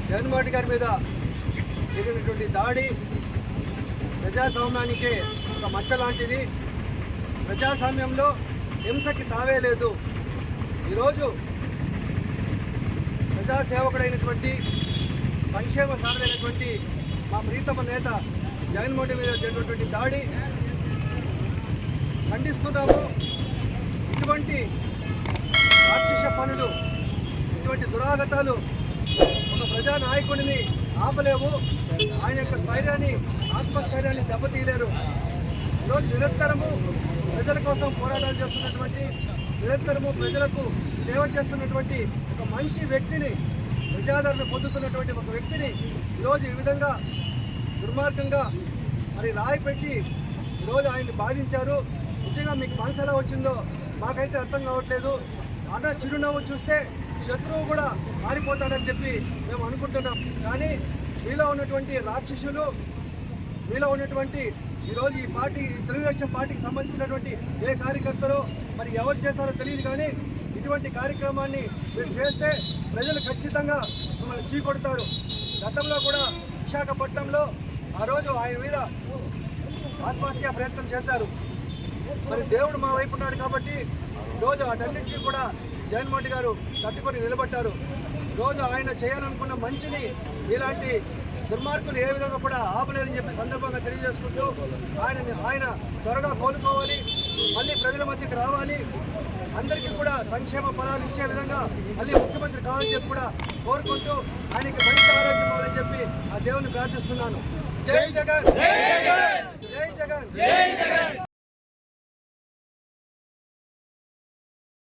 జగన్మోహన్ రెడ్డి గారి మీద జరిగినటువంటి దాడి ప్రజాస్వామ్యానికే ఒక మచ్చ లాంటిది. ప్రజాస్వామ్యంలో హింసకి తావే లేదు. ఈరోజు ప్రజాసేవకుడైనటువంటి సంక్షేమ సాధనైనటువంటి మా ప్రీతమ నేత జగన్మోహన్ రెడ్డి మీద జరిగినటువంటి దాడి ఖండిస్తున్నాము. ఇటువంటి రాక్షస పనులు, ఇటువంటి దురాగతాలు ఒక ప్రజానాయకుడిని ఆపలేవు. ఆయన యొక్క స్థైర్యాన్ని, ఆత్మస్థైర్యాన్ని దెబ్బతీయలేరు. ఈరోజు నిరంతరము ప్రజల కోసం పోరాటాలు చేస్తున్నటువంటి, నిరంతరము ప్రజలకు సేవ చేస్తున్నటువంటి ఒక మంచి వ్యక్తిని, ప్రజాదరణ పొందుతున్నటువంటి ఒక వ్యక్తిని ఈరోజు ఈ విధంగా దుర్మార్గంగా మరి రాయి పెట్టి ఈరోజు ఆయన్ని బాధించారు. నిజంగా మీకు మనసు ఎలా వచ్చిందో మాకైతే అర్థం కావట్లేదు. అన్న చిరునవ్వు చూస్తే శత్రువు కూడా మారిపోతాడని చెప్పి మేము అనుకుంటున్నాం. కానీ మీలో ఉన్నటువంటి రాక్షసులు, మీలో ఉన్నటువంటి ఈరోజు ఈ పార్టీ, తెలుగుదేశం పార్టీకి సంబంధించినటువంటి ఏ కార్యకర్తలు మరి ఎవరు చేస్తారో తెలియదు. కానీ ఇటువంటి కార్యక్రమాన్ని మీరు చేస్తే ప్రజలు ఖచ్చితంగా మిమ్మల్ని చీకొడతారు. గతంలో కూడా విశాఖపట్నంలో ఆ రోజు ఆయన మీద ఆత్మహత్యా ప్రయత్నం చేశారు. మరి దేవుడు మా వైపు ఉన్నాడు కాబట్టి రోజు వాటన్నింటినీ కూడా జగన్మోహన్ రెడ్డి గారు తట్టుకొని నిలబడ్డారు. రోజు ఆయన చేయాలనుకున్న మంచిని ఇలాంటి దుర్మార్గులు ఏ విధంగా కూడా ఆపలేరని చెప్పి సందర్భంగా తెలియజేసుకుంటూ ఆయన త్వరగా కోలుకోవాలి, మళ్ళీ ప్రజల మధ్యకి రావాలి, అందరికీ కూడా సంక్షేమ ఫలాలు ఇచ్చే విధంగా మళ్ళీ ముఖ్యమంత్రి కావాలని చెప్పి కూడా కోరుకుంటూ ఆయనకి మంచి ఆరోగ్యం కావాలని చెప్పి ఆ దేవుని ప్రార్థిస్తున్నాను. జై జగన్.